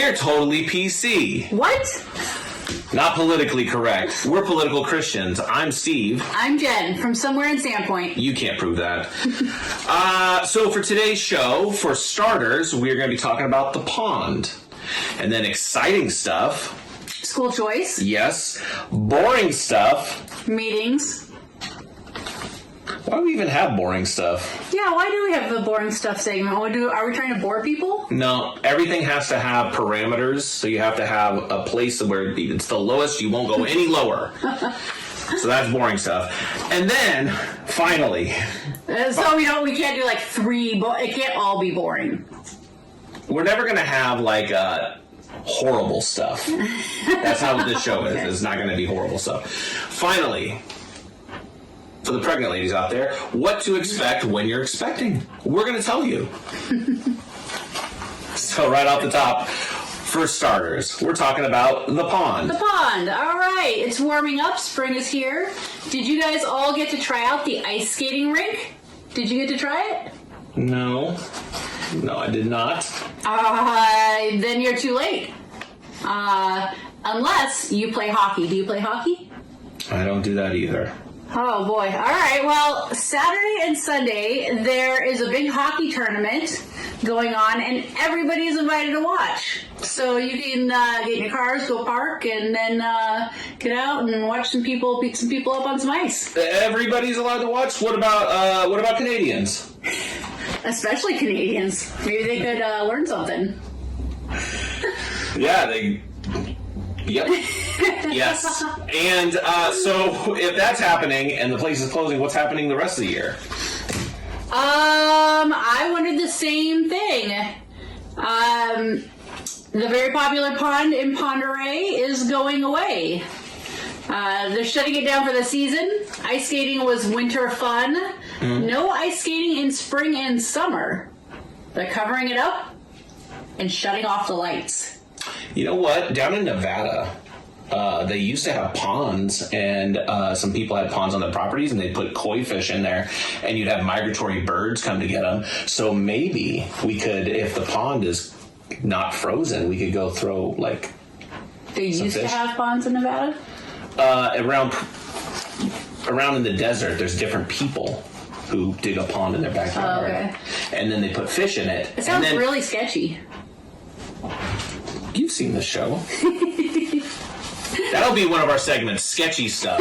We're totally PC. What? Not politically correct. We're political Christians. I'm Steve. I'm Jen from somewhere in Sandpoint. You can't prove that. So for today's show, for starters, we're going to be talking about the pond. And then exciting stuff. School choice. Yes. Boring stuff. Meetings. Why do we even have boring stuff? Yeah, why do we have the boring stuff segment? Are we trying to bore people? No, everything has to have parameters, so you have to have a place where it's the lowest, you won't go any lower. So that's boring stuff. And then, finally... So we can't do like three, it can't all be boring. We're never going to have like horrible stuff. That's how this show is. It's not going to be horrible stuff. Finally... for the pregnant ladies out there, what to expect when you're expecting. We're going to tell you. So right off the top, for starters, we're talking about the pond. The pond. All right. It's warming up. Spring is here. Did you guys all get to try out the ice skating rink? Did you get to try it? No, I did not. Then you're too late. Unless you play hockey. Do you play hockey? I don't do that either. Oh boy. All right. Well, Saturday and Sunday, there is a big hockey tournament going on, and everybody is invited to watch. So you can get in your cars, go park, and then get out and watch some people beat some people up on some ice. Everybody's allowed to watch? What about Canadians? Especially Canadians. Maybe they could learn something. Yeah, Yep. Yes. And so if that's happening and the place is closing, what's happening the rest of the year? I wondered the same thing. The very popular pond in Ponderay is going away. They're shutting it down for the season. Ice skating was winter fun. No ice skating in spring and summer. They're covering it up and shutting off the lights. You know what? Down in Nevada, they used to have ponds, and some people had ponds on their properties, and they put koi fish in there, and you'd have migratory birds come to get them. So maybe we could, if the pond is not frozen, we could go throw, like, They used fish. to have ponds in Nevada? Around in the desert, there's different people who dig a pond in their backyard. Oh, okay. And then they put fish in it. It sounds really sketchy. You've seen the show. That'll be one of our segments, sketchy stuff.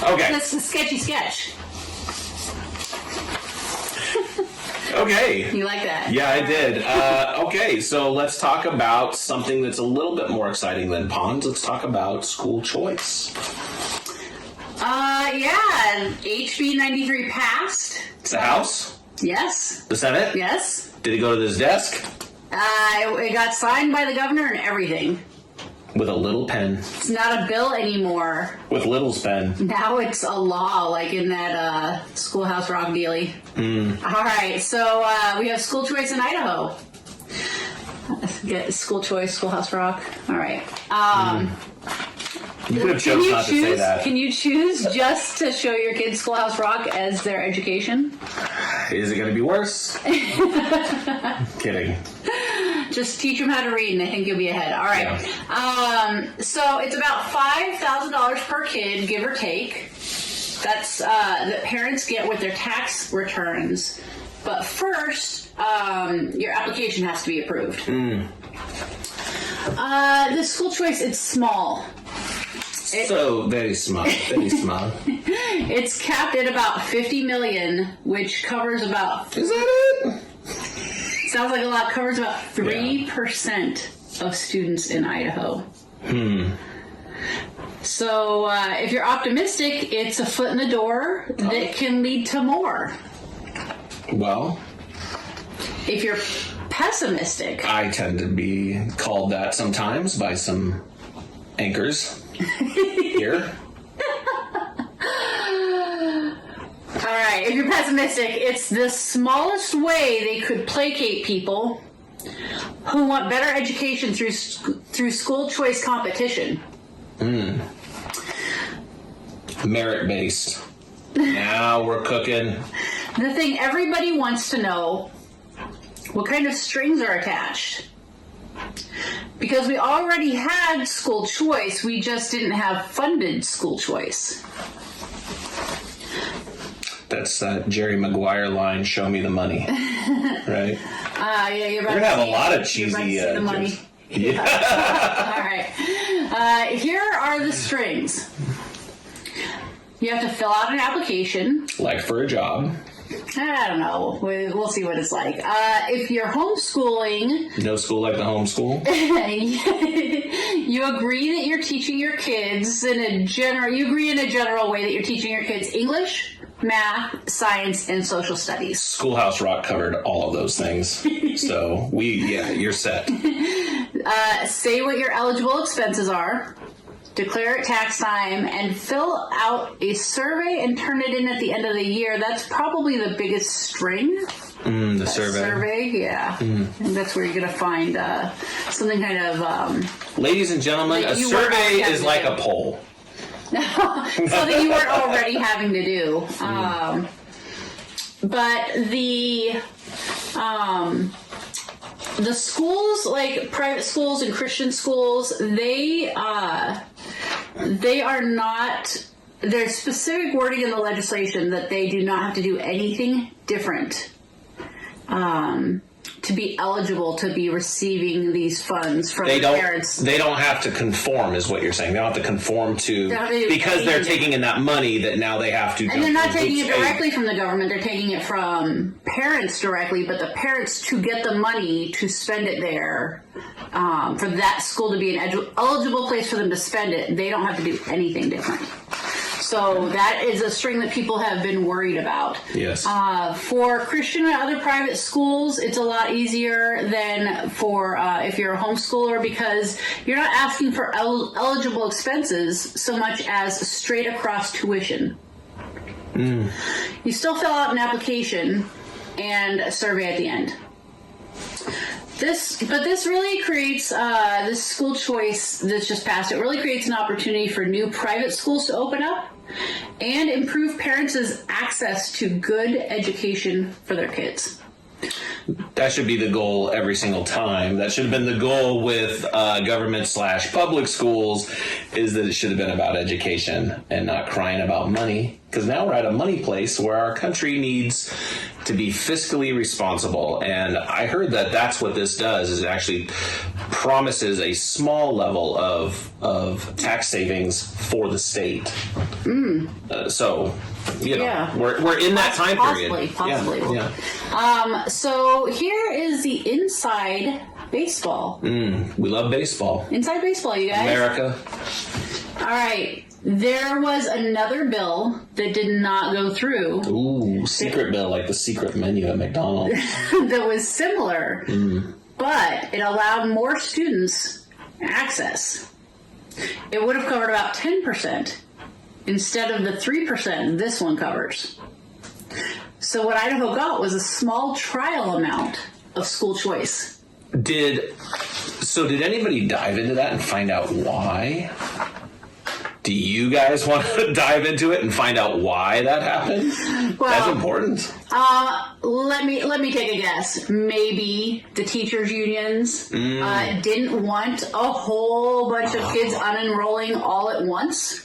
Okay. That's a sketchy sketch. Okay. You like that? Yeah, I did. Okay, so let's talk about something that's a little bit more exciting than ponds. Let's talk about school choice. Yeah. HB 93 passed. It's the House? Yes. The Senate? Yes. Did it go to this desk? It got signed by the governor and everything. With a little pen. It's not a bill anymore. With Little's pen. Now it's a law, like in that Schoolhouse Rock dealie. All right, so we have school choice in Idaho. Get school choice, Schoolhouse Rock. All right. You could have chosen not to say that. Can you choose just to show your kids Schoolhouse Rock as their education? Is it going to be worse? Kidding. Just teach them how to read, and I think you'll be ahead. All right. Yeah. So it's about $5,000 per kid, give or take. That's that parents get with their tax returns. But first, your application has to be approved. The school choice, it's small. So very small, very small. It's capped at about $50 million, which covers about... Is that it? Sounds like a lot. Covers about 3% of students in Idaho. So if you're optimistic, it's a foot in the door that can lead to more. Well, if you're pessimistic, I tend to be called that sometimes by some anchors here. All right, if you're pessimistic, it's the smallest way they could placate people who want better education through school choice competition. Merit-based. Now we're cooking. The thing everybody wants to know, what kind of strings are attached? because we already had school choice, we just didn't have funded school choice. That's that Jerry Maguire line, "Show me the money." Right? Yeah, you're about We're to gonna have see a lot it. of You're about to cheesy see the money. jokes. Yeah. All right. Here are the strings. You have to fill out an application. Like for a job. I don't know. We'll see what it's like. If you're homeschooling, No school like the homeschool. you agree that you're teaching your kids you agree in a general way that you're teaching your kids English, math, science, and social studies. Schoolhouse Rock covered all of those things. So you're set. Say what your eligible expenses are. Declare at tax time and fill out a survey and turn it in at the end of the year. That's probably the biggest string. The survey. Yeah. And that's where you're going to find something kind of... Ladies and gentlemen, That a you weren't survey having is to like do. a poll. something you weren't already having to do. But the schools, like private schools and Christian schools, they are not. There's specific wording in the legislation that they do not have to do anything different to be eligible to be receiving these funds from their parents. They don't have to conform, is what you're saying. They don't have to conform to They don't have to do because they're anything. taking in that money that now they have to. And they're not taking it directly from the government. They're taking it from parents directly, but the parents, to get the money to spend it there, for that school to be an eligible place for them to spend it, they don't have to do anything different. So that is a string that people have been worried about. Yes. For Christian and other private schools, it's a lot easier than for if you're a homeschooler, because you're not asking for eligible expenses so much as straight across tuition. You still fill out an application and a survey at the end. This really creates this school choice that's just passed. It really creates an opportunity for new private schools to open up and improve parents' access to good education for their kids. That should be the goal every single time. That should have been the goal with government/public schools, is that it should have been about education and not crying about money. Because now we're at a money place where our country needs to be fiscally responsible. And I heard that that's what this does, is it actually promises a small level of tax savings for the state. So, Yeah. we're in that time period. Possibly. Yeah. So here is the inside baseball. We love baseball. Inside baseball, you guys. America. All right. There was another bill that did not go through Ooh, secret bill, like the secret menu at McDonald's. that was similar, but it allowed more students access. It would have covered about 10% instead of the 3% this one covers. So what Idaho got was a small trial amount of school choice. Did anybody dive into that and find out why? Do you guys want to dive into it and find out why that happened? Well, that's important. Let me take a guess. Maybe the teachers' unions didn't want a whole bunch of kids unenrolling all at once.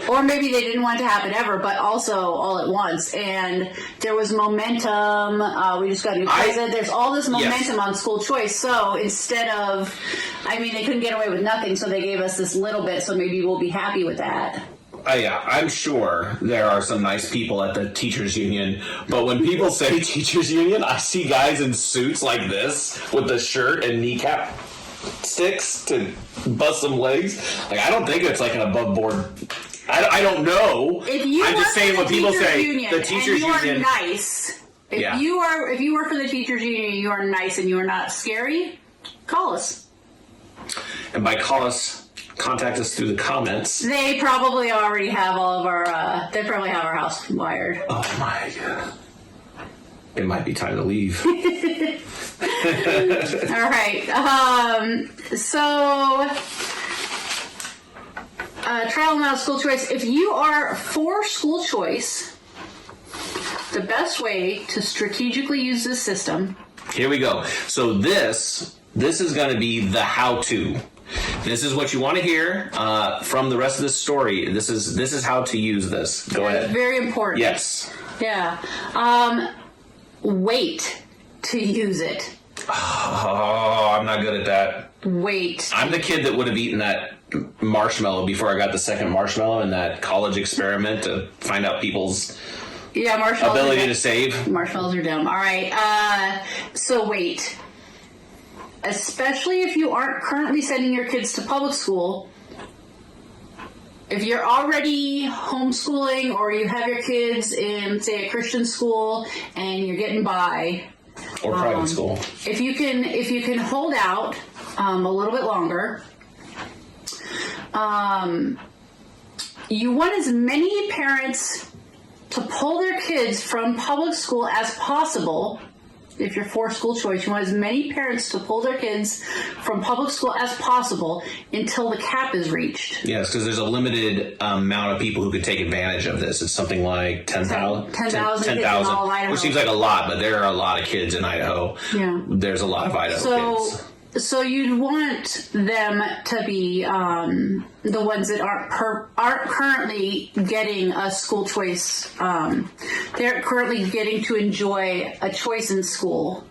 Or maybe they didn't want it to happen ever, but also all at once. And there was momentum. We just got a new president. There's all this momentum on school choice. So instead of, they couldn't get away with nothing, so they gave us this little bit. So maybe we'll be happy with that. Yeah, I'm sure there are some nice people at the teachers union, but when people say teachers union, I see guys in suits like this with the shirt and kneecap sticks to bust some legs. Like, I don't think it's like an above board. I don't know. I'm just saying when people say the teachers union, you are nice. If you work for the teachers union, you are nice and you are not scary. Call us. And by call us, contact us through the comments. They probably already have all of our. They probably have our house wired. Oh my god. It might be time to leave. All right. Trial amount of school choice. If you are for school choice, the best way to strategically use this system. Here we go. So this This is going to be the how-to. This is what you want to hear from the rest of this story. This is how to use this. Go ahead. Very important. Yes. Yeah. Wait to use it. Oh, I'm not good at that. Wait. I'm the kid that would have eaten that marshmallow before I got the second marshmallow in that college experiment to find out people's marshmallows ability to save. Marshmallows are dumb. All right. So wait. Especially if you aren't currently sending your kids to public school. If you're already homeschooling or you have your kids in, say, a Christian school and you're getting by, Or private school. if you can hold out a little bit longer, you want as many parents to pull their kids from public school as possible. If you're for school choice, you want as many parents to pull their kids from public school as possible until the cap is reached. Yes, because there's a limited amount of people who could take advantage of this. It's something like 10,000. 10,000 kids in all of Idaho. Which seems like a lot, but there are a lot of kids in Idaho. Yeah. There's a lot of Idaho kids. So you'd want them to be the ones that aren't currently getting a school choice. They're currently getting to enjoy a choice in school.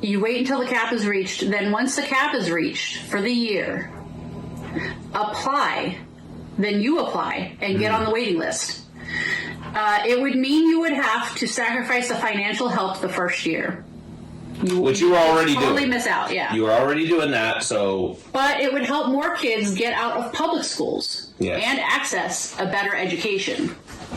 You wait until the cap is reached. Then once the cap is reached for the year, apply. Then you apply and get on the waiting list. It would mean you would have to sacrifice the financial help the first year. Which you were already doing. Totally miss out, yeah. You were already doing that, so... But it would help more kids get out of public schools and access a better education.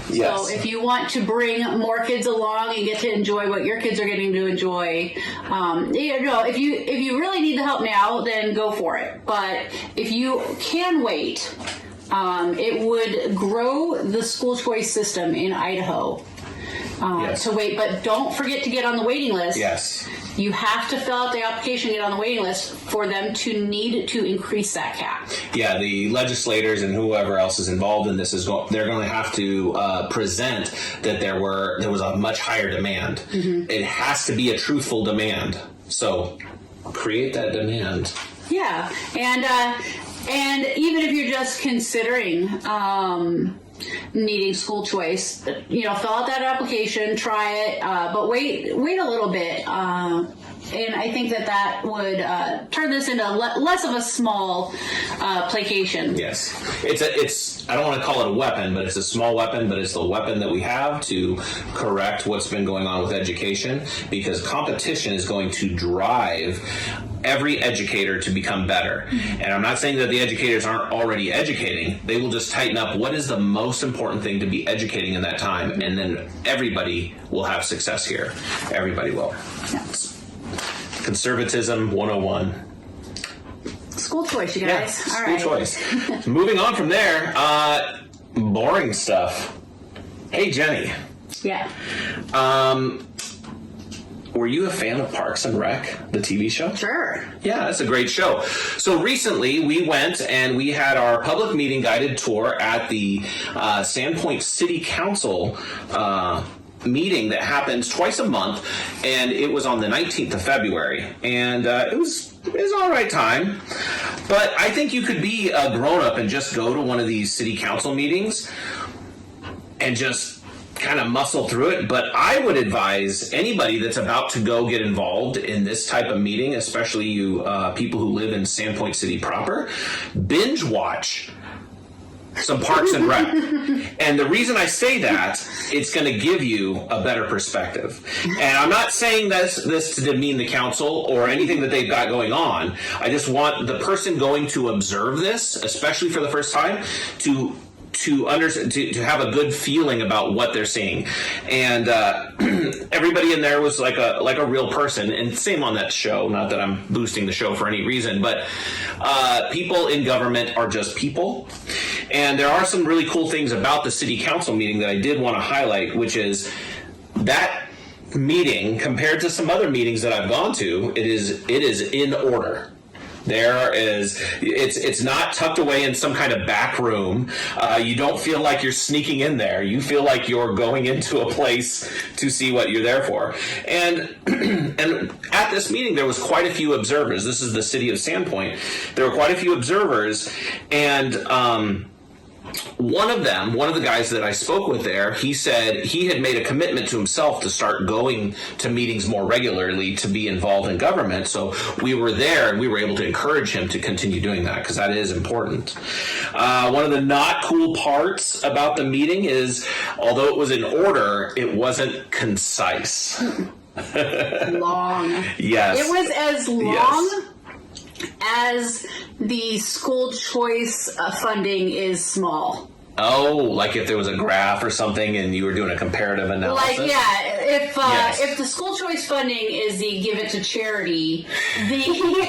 Yes. So if you want to bring more kids along and get to enjoy what your kids are getting to enjoy, if you really need the help now, then go for it. But if you can wait... it would grow the school choice system in Idaho to wait, but don't forget to get on the waiting list. Yes. You have to fill out the application and get on the waiting list for them to need to increase that cap. Yeah, the legislators and whoever else is involved in this they're going to have to present that there was a much higher demand. Mm-hmm. It has to be a truthful demand. So create that demand. Yeah, and even if you're just considering needing school choice, fill out that application, try it, but wait a little bit. And I think that would turn this into less of a small placation. Yes, it's. I don't want to call it a weapon, but it's a small weapon. But it's the weapon that we have to correct what's been going on with education, because competition is going to drive every educator to become better. And I'm not saying that the educators aren't already educating. They will just tighten up what is the most important thing to be educating in that time, and then everybody will have success here. Everybody will. Yes. Conservatism 101. School choice, you guys. Yeah, all school right. choice. Moving on from there, boring stuff. Hey, Jenny. Yeah. Were you a fan of Parks and Rec, the TV show? Sure. Yeah, that's a great show. So recently we went and we had our public meeting guided tour at the Sandpoint City Council meeting that happens twice a month, and it was on the 19th of February, and it was all right time. But I think you could be a grown-up and just go to one of these city council meetings and just kind of muscle through it. But I would advise anybody that's about to go get involved in this type of meeting, especially you people who live in Sandpoint City proper, binge watch some Parks and Rec. And the reason I say that, it's going to give you a better perspective. And I'm not saying this to demean the council or anything that they've got going on. I just want the person going to observe this, especially for the first time, to have a good feeling about what they're seeing. And everybody in there was like a real person, and same on that show. Not that I'm boosting the show for any reason, but people in government are just people. And there are some really cool things about the city council meeting that I did want to highlight, which is that meeting compared to some other meetings that I've gone to, it is in order. It's not tucked away in some kind of back room. You don't feel like you're sneaking in there. You feel like you're going into a place to see what you're there for. And and at this meeting, there was quite a few observers. This is the city of Sandpoint. There were quite a few observers, and one of the guys that I spoke with there, he said he had made a commitment to himself to start going to meetings more regularly to be involved in government. So we were there and we were able to encourage him to continue doing that because that is important. One of the not cool parts about the meeting is, although it was in order, it wasn't concise. Long. Yes. It was as long as the school choice funding is small. Oh, like if there was a graph or something and you were doing a comparative analysis? Like, yeah, if the school choice funding is the give it to charity, the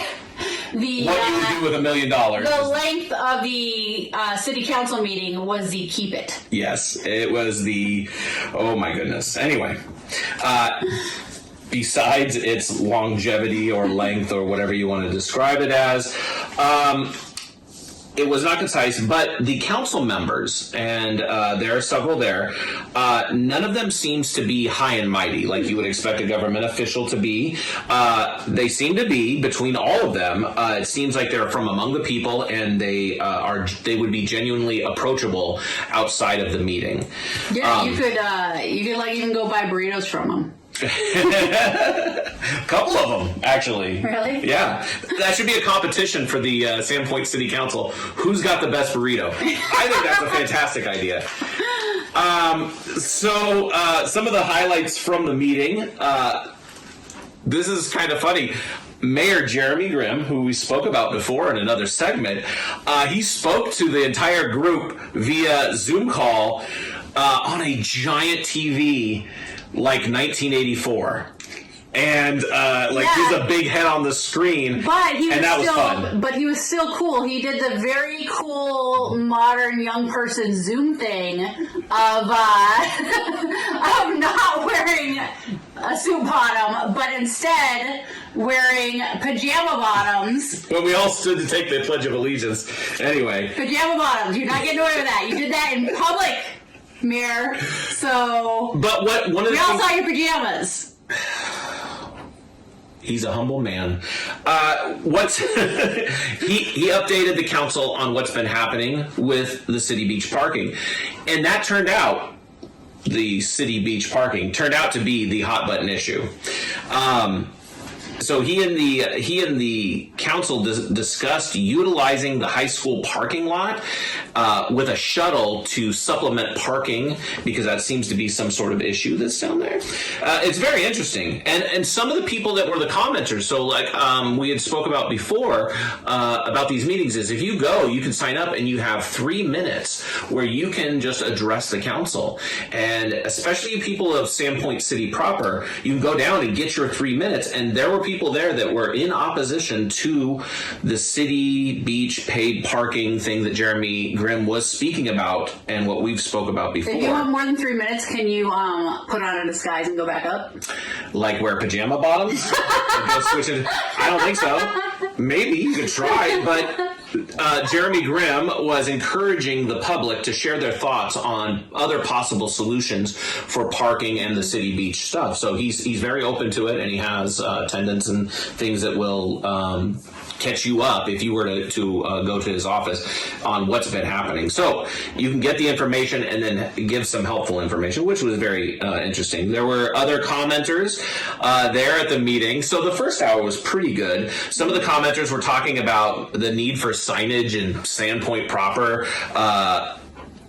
what you would do with $1 million. The length of the city council meeting was the keep it. Yes, it was the, oh my goodness. Anyway, besides its longevity or length or whatever you want to describe it as, it was not concise, but the council members, and there are several there, none of them seems to be high and mighty like you would expect a government official to be. They seem to be, between all of them, it seems like they're from among the people, and they would be genuinely approachable outside of the meeting. Yeah, you could like even go buy burritos from them. A couple of them, actually. Really? Yeah. That should be a competition for the Sandpoint City Council. Who's got the best burrito? I think that's a fantastic idea. So some of the highlights from the meeting. This is kind of funny. Mayor Jeremy Grimm, who we spoke about before in another segment, he spoke to the entire group via Zoom call on a giant TV like 1984. And he's a big head on the screen, but he was and that was fun. But he was still cool. He did the very cool modern young person Zoom thing of not wearing a suit bottom, but instead wearing pajama bottoms. When we all stood to take the Pledge of Allegiance. Anyway, pajama bottoms. You're not getting away with that. You did that in public, Mayor. So, but one of the we all saw your pajamas. He's a humble man. He updated the council on what's been happening with the city beach parking, and that turned out, the city beach parking turned out to be the hot button issue. So he and the council discussed utilizing the high school parking lot with a shuttle to supplement parking, because that seems to be some sort of issue that's down there. It's very interesting, and some of the people that were the commenters. So like we had spoke about before about these meetings, is if you go, you can sign up and you have 3 minutes where you can just address the council, and especially people of Sandpoint City proper, you can go down and get your 3 minutes. And there were people there that were in opposition to the city beach paid parking thing that Jeremy Grimm was speaking about, and what we've spoke about before. If you want more than 3 minutes, can you put on a disguise and go back up? Like wear pajama bottoms? Go switch it? I don't think so. Maybe you could try, but Jeremy Grimm was encouraging the public to share their thoughts on other possible solutions for parking and the city beach stuff. So he's very open to it, and he has attendants and things that will catch you up if you were to go to his office on what's been happening. So you can get the information and then give some helpful information, which was very interesting. There were other commenters there at the meeting. So the first hour was pretty good. Some of the commenters were talking about the need for signage in Sandpoint proper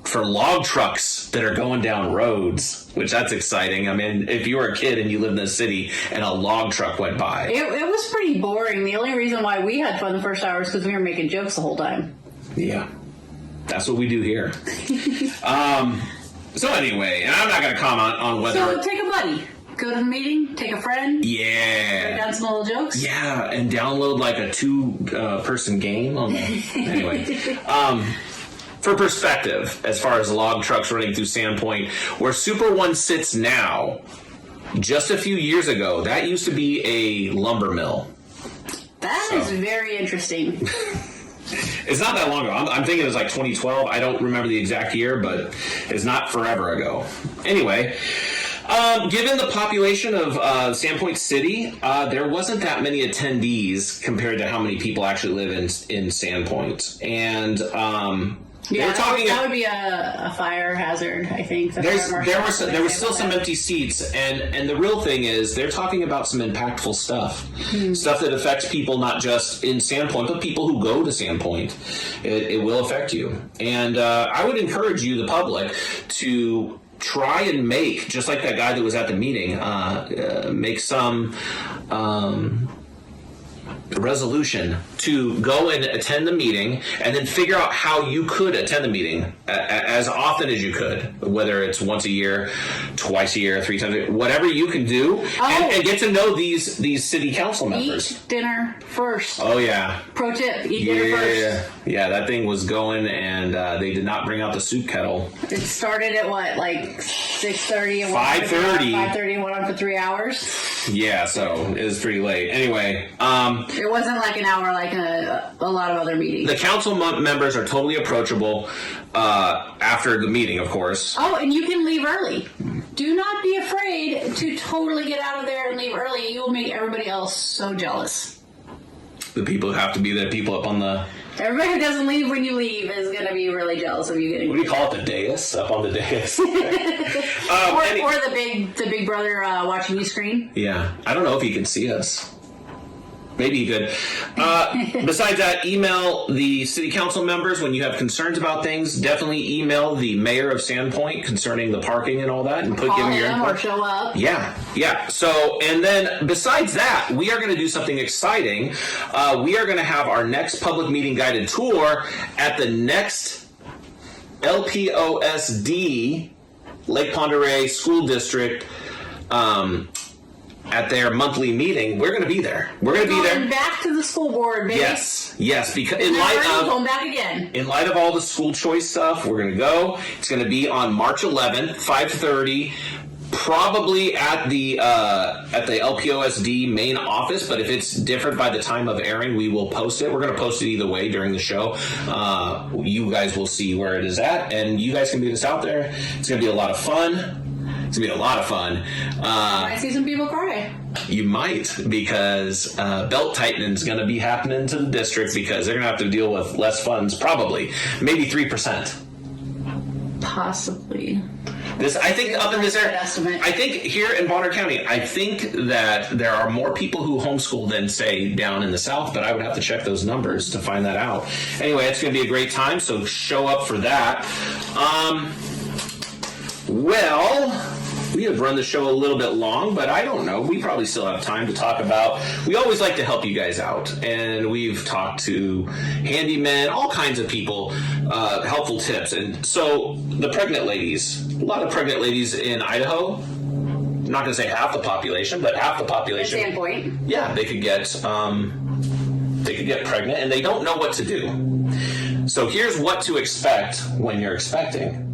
for log trucks that are going down roads, which that's exciting. I mean, if you were a kid and you lived in the city and a log truck went by. It was pretty boring. The only reason why we had fun the first hour is because we were making jokes the whole time. Yeah. That's what we do here. So anyway, and I'm not going to comment on whether... So take a buddy. Go to the meeting, take a friend. Yeah. Write down some little jokes. Yeah, and download like a 2-person game on the... Anyway. For perspective, as far as log trucks running through Sandpoint, where Super One sits now, just a few years ago, that used to be a lumber mill. That is very interesting. It's not that long ago. I'm thinking it was like 2012. I don't remember the exact year, but it's not forever ago. Anyway, given the population of Sandpoint City, there wasn't that many attendees compared to how many people actually live in Sandpoint. And Yeah, we're talking. That would be a fire hazard, I think. There was still some empty seats, and the real thing is they're talking about some impactful stuff, stuff that affects people not just in Sandpoint, but people who go to Sandpoint. It will affect you, and I would encourage you, the public, to try and make, just like that guy that was at the meeting, make some resolution to go and attend the meeting, and then figure out how you could attend the meeting as often as you could, whether it's once a year, twice a year, 3 times a year, whatever you can do, and get to know these city council members. Eat dinner first. Oh yeah. Pro tip, eat dinner first. Yeah, that thing was going, and they did not bring out the soup kettle. It started at what, like 6:30? 5:30. 5:30 went on for 3 hours. Yeah, so it was pretty late. Anyway, It wasn't like an hour like a lot of other meetings. the council members are totally approachable after the meeting, of course. Oh, and you can leave early. Do not be afraid to totally get out of there and leave early. You will make everybody else so jealous. The people who have to be there, people up on the... Everybody who doesn't leave when you leave is going to be really jealous of you getting. What do you call it? The dais? Up on the dais. Or the big brother watching you screen. Yeah. I don't know if he can see us. Maybe he could. Besides that, email the city council members when you have concerns about things. Definitely email the mayor of Sandpoint concerning the parking and all that, and give Call him your him input. or show up. Yeah. So, and then besides that, we are going to do something exciting. We are going to have our next public meeting guided tour at the next LPOSD, Lake Pend Oreille School District, at their monthly meeting. We're going to be there. We're going to be there. Going back to the school board, baby. Yes, because Going back again. in light of all the school choice stuff, we're going to go. It's going to be on March 11th, 5:30. Probably at the LPOSD main office, but if it's different by the time of airing, we will post it. We're going to post it either way during the show. You guys will see where it is at, and you guys can meet us out there. It's going to be a lot of fun. It's going to be a lot of fun. I see some people cry. You might, because belt tightening is going to be happening to the district, because they're going to have to deal with less funds, probably. Maybe 3%. Possibly. I think up in this area, estimate. I think here in Bonner County, I think that there are more people who homeschool than, say, down in the South, but I would have to check those numbers to find that out. Anyway, it's going to be a great time, so show up for that. We have run the show a little bit long, but I don't know. We probably still have time to talk about. We always like to help you guys out, and we've talked to handymen, all kinds of people, helpful tips. And so the pregnant ladies, a lot of pregnant ladies in Idaho. I'm not going to say half the population, but half the population. At Sandpoint. Yeah, they could get pregnant, and they don't know what to do. So here's what to expect when you're expecting.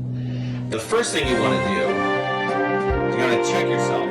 The first thing you want to do, you got to check yourself.